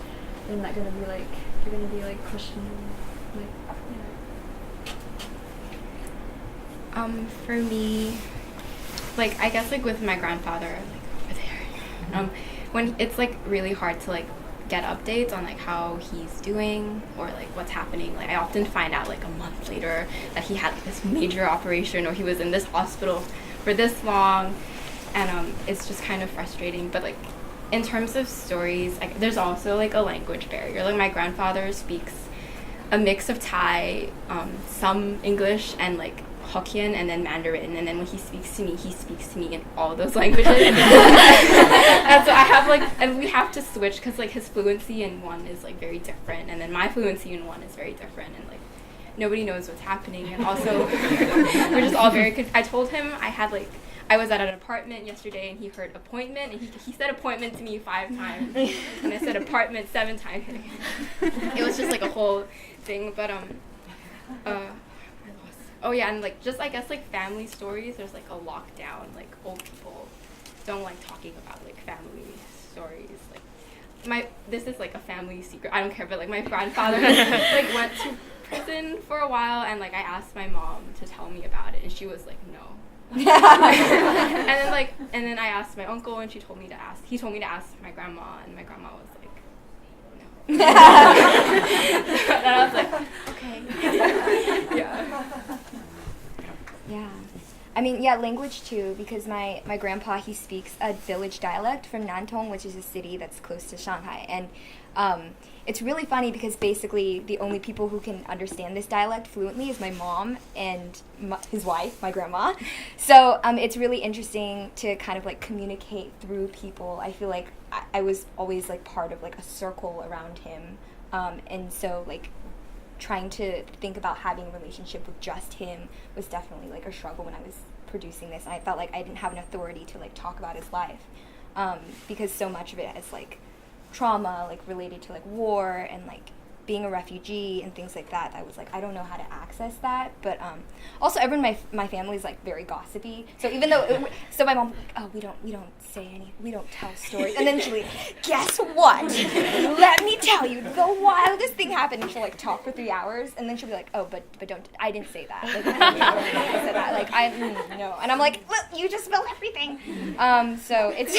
they're not gonna be like, you're gonna be like questioning, like, for me, like, I guess, like, with my grandfather, like, over there, when it's, like, really hard to, like, get updates on, like, how he's doing, or, like, what's happening. Like, I often find out, like, a month later that he had, like, this major operation, or he was in this hospital for this long, and it's just kind of frustrating. But, like, in terms of stories, there's also, like, a language barrier. Like, my grandfather speaks a mix of Thai, some English, and, like, Hokkien, and then Mandarin, and then when he speaks to me in all those languages. And so I have, like, and we have to switch, because, like, his fluency in one is, like, very different, and then my fluency in one is very different, and, like, nobody knows what's happening. And also we're just all very I told him I was at an apartment yesterday, and he heard appointment, and he said appointment to me 5 times, and I said apartment 7 times. It was just, like, a whole thing. But oh yeah, and, like, just, I guess, like, family stories, there's, like, a lockdown. Like, old people don't like talking about, like, family stories. Like, this is like a family secret. I don't care, but like my grandfather like went to prison for a while, and like I asked my mom to tell me about it, and she was like, no. and then I asked my uncle, and he told me to ask my grandma, and my grandma was like, no. And I was like, okay. Yeah. I mean, yeah, language too, because my grandpa, he speaks a village dialect from Nantong, which is a city that's close to Shanghai. And it's really funny because basically the only people who can understand this dialect fluently is my mom and his wife, my grandma. So it's really interesting to kind of like communicate through people. I feel like I was always like part of like a circle around him. And so like trying to think about having a relationship with just him was definitely like a struggle when I was producing this. And I felt like I didn't have an authority to like talk about his life because so much of it is like trauma, like related to like war and like being a refugee and things like that. I was like, I don't know how to access that. But also everyone in my family is like very gossipy. So even though, so my mom, oh, we don't say any, we don't tell stories. And then she'll be like, guess what? Let me tell you, the wildest thing happened. And she'll like talk for 3 hours. And then she'll be like, oh, but don't, I didn't say that. Like, I said that. Like, no. And I'm like, look, you just spilled everything. So it's,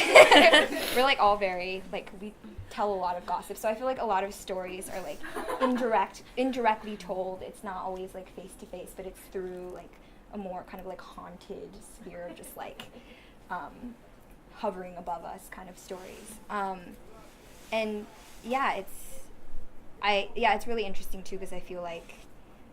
we're like all very, like, we tell a lot of gossip. So I feel like a lot of stories are like indirectly told. It's not always like face to face, but it's through like a more kind of like haunted sphere of just like hovering above us kind of stories. And yeah, it's really interesting too because I feel like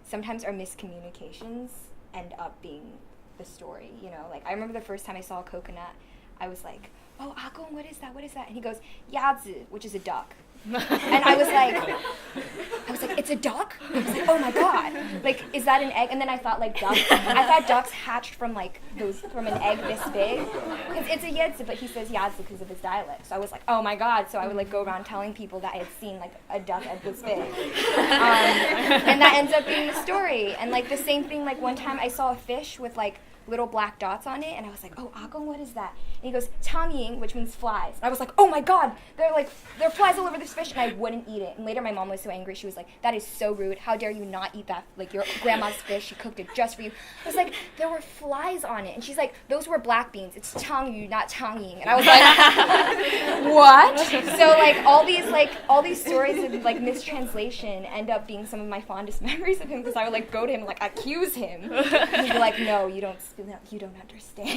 sometimes our miscommunications end up being the story, you know? Like I remember the first time I saw a coconut, I was like, oh, Agong, what is that? And he goes, yazi, which is a duck. And I was like, it's a duck? I was like, oh my god. Like, is that an egg? And then I thought like ducks. I thought ducks hatched from like from an egg this big. Because it's a yedzi, but he says yazi because of his dialect. So I was like, oh my god. So I would like go around telling people that I had seen like a duck egg this big. And that ends up being the story. And like the same thing, like one time I saw a fish with like little black dots on it, and I was like, oh, Agong, what is that? And he goes, changying, which means flies. And I was like, oh my god, there are flies all over this fish, and I wouldn't eat it. And later my mom was so angry, she was like, that is so rude, how dare you not eat that, like your grandma's fish, she cooked it just for you. I was like, there were flies on it, and she's like, those were black beans, it's changyu, not changying. And I was like, what? So like all these stories of like mistranslation end up being some of my fondest memories of him, because I would like go to him and like accuse him, and he'd be like, no, you don't understand.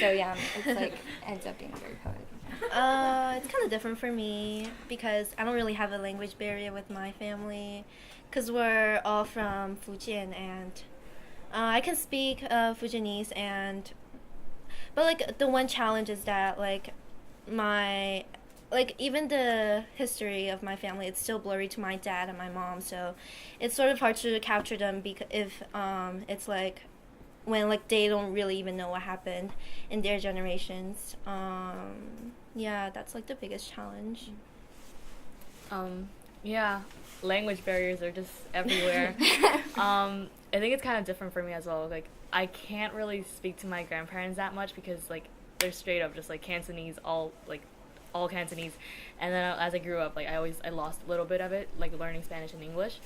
So yeah, it's like ends up being very poetic. It's kind of different for me because I don't really have a language barrier with my family because we're all from Fujian, and I can speak Fujianese, but like the one challenge is that like even the history of my family, it's still blurry to my dad and my mom, so it's sort of hard to capture them because if it's like when like they don't really even know what happened in their generations. Yeah, that's like the biggest challenge. Yeah, language barriers are just everywhere. I think it's kind of different for me as well. Like I can't really speak to my grandparents that much because like they're straight up just like Cantonese, all Cantonese. And then as I grew up, like I lost a little bit of it, like learning Spanish and English.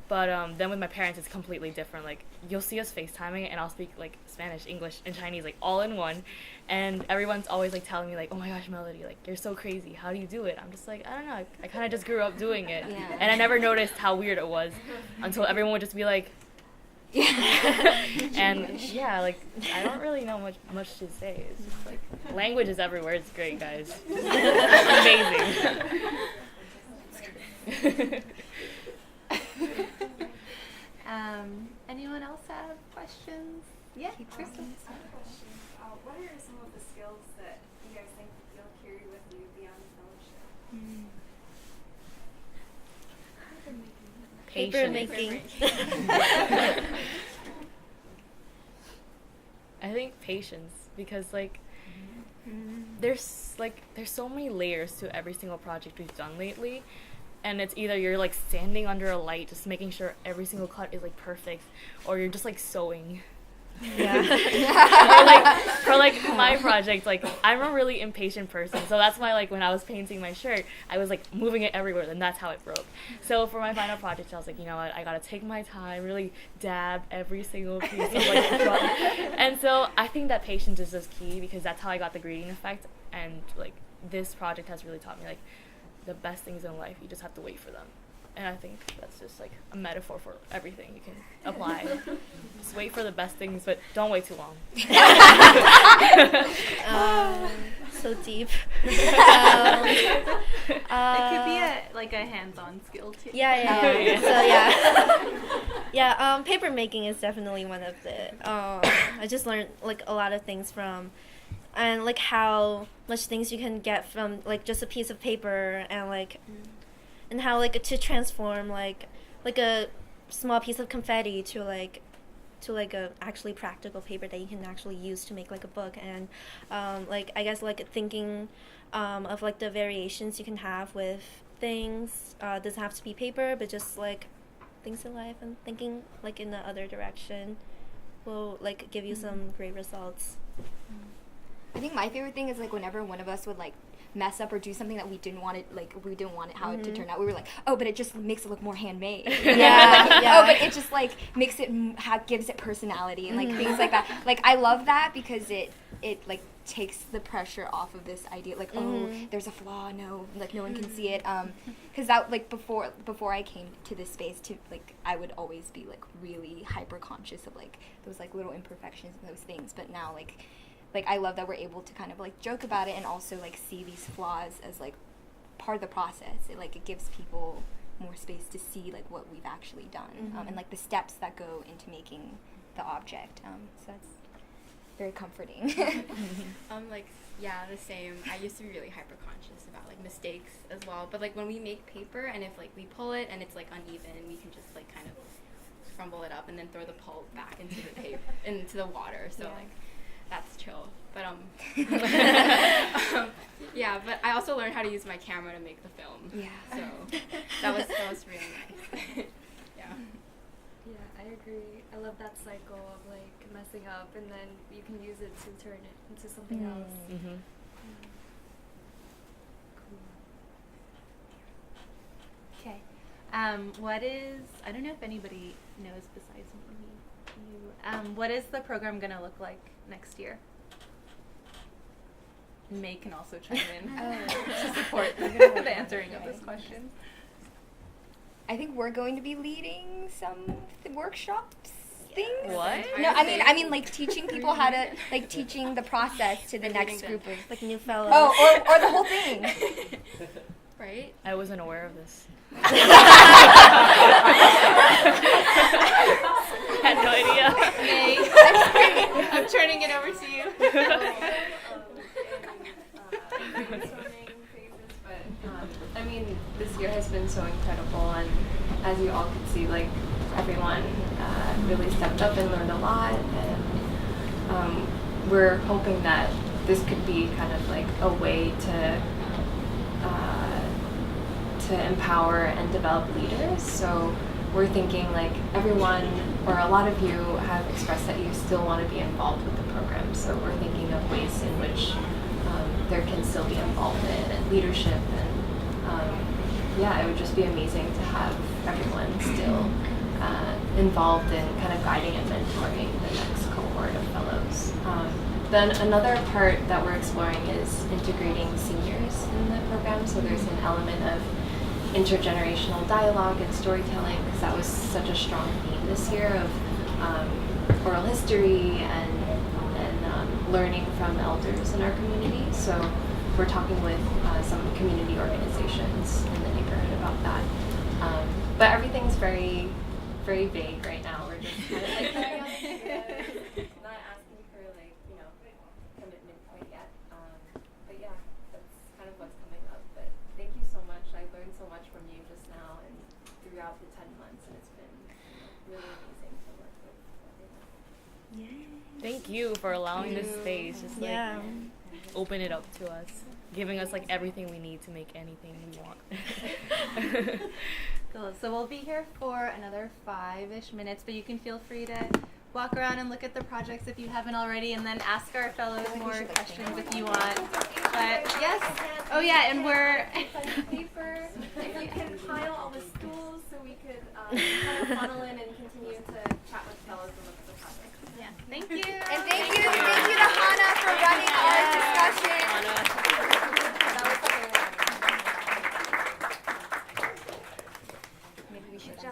But then with my parents, it's completely different. Like, you'll see us FaceTiming, and I'll speak, like, Spanish, English, and Chinese, like, all in one. And everyone's always, like, telling me, like, oh, my gosh, Melody, like, you're so crazy. How do you do it? I'm just like, I don't know. I kind of just grew up doing it. Yeah. And I never noticed how weird it was until everyone would just be like, and, yeah, like, I don't really know much to say. It's just, like, language is everywhere. It's great, guys. It's amazing. Anyone else have questions? Yeah, Crystal. What are some of the skills that you guys think you'll carry with you beyond the fellowship? Patience. I think patience, because like there's so many layers to every single project we've done lately. And it's either you're like standing under a light just making sure every single cut is like perfect, or you're just like sewing Yeah. for my project, like I'm a really impatient person, so that's why like when I was painting my shirt, I was like moving it everywhere, and that's how it broke. So for my final project, I was like, you know what, I gotta take my time, really dab every single piece of like the drawing. And so I think that patience is just key, because that's how I got the grading effect. And like this project has really taught me like the best things in life, you just have to wait for them. And I think that's just like a metaphor for everything you can apply. Just wait for the best things, but don't wait too long. So deep. It could be a hands-on skill too. Yeah. So yeah, paper making is definitely one of the. I just learned like a lot of things from, and like how much things you can get from like just a piece of paper, and like. And how like to transform like a small piece of confetti to a actually practical paper that you can actually use to make like a book. And like I guess like thinking of like the variations you can have with things. Doesn't have to be paper, but just like things in life, and thinking like in the other direction will like give you some great results. I think my favorite thing is like whenever one of us would like mess up or do something that we didn't want it how it to turn out, we were like, oh, but it just makes it look more handmade. Oh, but it just like makes it gives it personality and like things like that. Like I love that, because it like takes the pressure off of this idea like oh, there's a flaw, no one can see it, because that like before I came to this space to like I would always be like really hyper conscious of like those like little imperfections and those things, but now like I love that we're able to kind of like joke about it and also like see these flaws as like part of the process. It gives people more space to see like what we've actually done, and like the steps that go into making the object. So that's very comforting. The same. I used to be really hyper conscious about like mistakes as well. But like when we make paper and if like we pull it and it's like uneven, we can just like kind of crumble it up and then throw the pulp back into the paper into the water. So like. That's chill, but but I also learned how to use my camera to make the film. Yeah. So that was really nice. Yeah, I agree. I love that cycle of like messing up and then you can use it to turn it into something else. Mm-hmm. Okay. What is, I don't know if anybody knows besides me, you, what is the program going to look like next year? May can also chime in to support the answering of this question. I think we're going to be leading some workshops. Things. What? No, I mean, like teaching people how to, like teaching the process to the next group of like new fellows. Oh, or the whole thing. Right? I wasn't aware of this. Had no idea. May, I'm turning it over to you. I mean, this year has been so incredible, and as you all could see, like everyone really stepped up and learned a lot, and we're hoping that this could be kind of like a way to empower and develop leaders. So we're thinking like everyone, or a lot of you have expressed that you still want to be involved with the program. So we're thinking of ways in which there can still be involvement and leadership, and it would just be amazing to have everyone still involved in kind of guiding and mentoring the next cohort of fellows. Then another part that we're exploring is integrating seniors in the program. So there's an element of intergenerational dialogue and storytelling, because that was such a strong theme this year of oral history and learning from elders in our community. So we're talking with some community organizations in the neighborhood about that. But everything's very, very vague right now. We're just kind of like carrying on not asking for like, commitment quite yet. But yeah, that's kind of what's coming up. But thank you so much. I learned so much from you just now and throughout the 10 months, and it's been really amazing to work with everyone. Yay. Thank you for allowing this space. Just like open it up to us, giving us like everything we need to make anything we want. Cool. So we'll be here for another 5-ish minutes, but you can feel free to walk around and look at the projects if you haven't already, and then ask our fellows more questions if you want. But yes, oh yeah, and we're paper. If you can pile all the stools so we could kind of funnel in and continue to